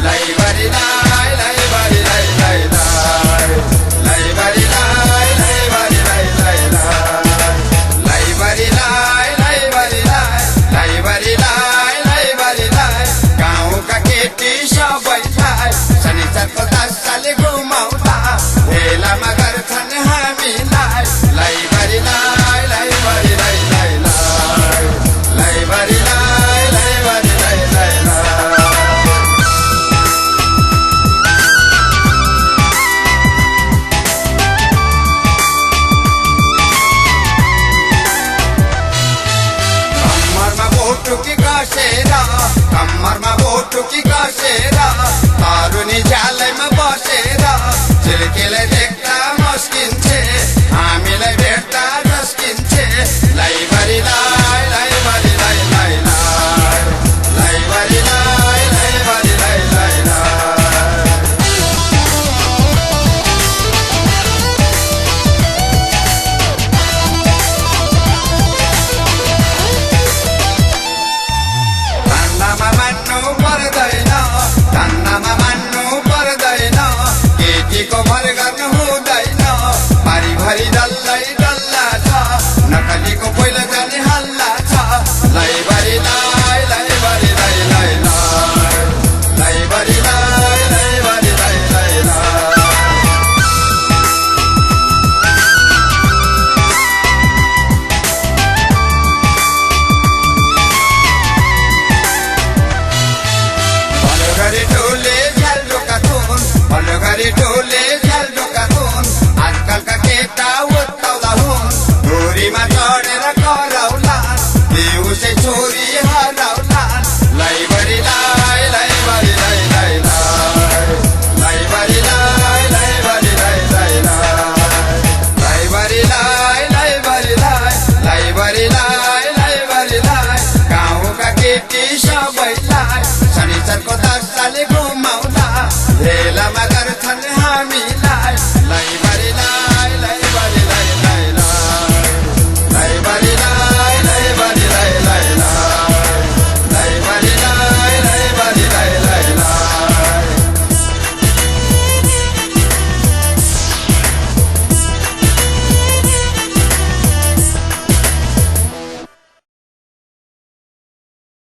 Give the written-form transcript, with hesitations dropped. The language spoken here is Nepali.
लैबरी लाई लैबरी लाई लाई लाई लैबरी लाई लैबरी लाई लाई लाई लैबरी लाई लैबरी लाई लैबरी लाई लैबरी लाई गाउँका केटी सबैलाई शनिचरको 10 साले घुमाउँदा भेलामा गर्छन् हामीलाई लैबरी लाई लैबरी लाई लाई लाई लैबरी लाई लैबरी लाई लाई कम्मरमा बोटुकी कसेर तरुनी झ्यालैमा बसेर झिल्केले देख्दा मस्किन्छे हामीलाई भेट्दा रस्किन्छे लैबरी लाई लैबरी लाई लाई लाई लैबरी लाई लैबरी लाई लाई धन्दामा मान्नु पर्दैन केटीको भर गर्नु हुँदैन पारिभरि डल्लै डल्ला छ नकलीको पहिलो जाने हल्ला छ लैबरी लाई लैबरी लाई लाई लाई लैबरी लाई लैबरी लाई लाई घरि टोले झ्यालडोका हुन् आजकलका केटा उत्ताउला हुन् डोरीमा चढेर कराउलान् देउसे छोरी हराउलान् लैबरी लाई लैबरी लाई लाई लाई लैबरी लाई लैबरी लाई लाई लैबरी लाई लैबरी लाई लैबरी लाई लैबरी लाई गाउँका केटी सबैलाई शनिचरको 10 साले घुमाउँदा भेलामा गर्छन् हामी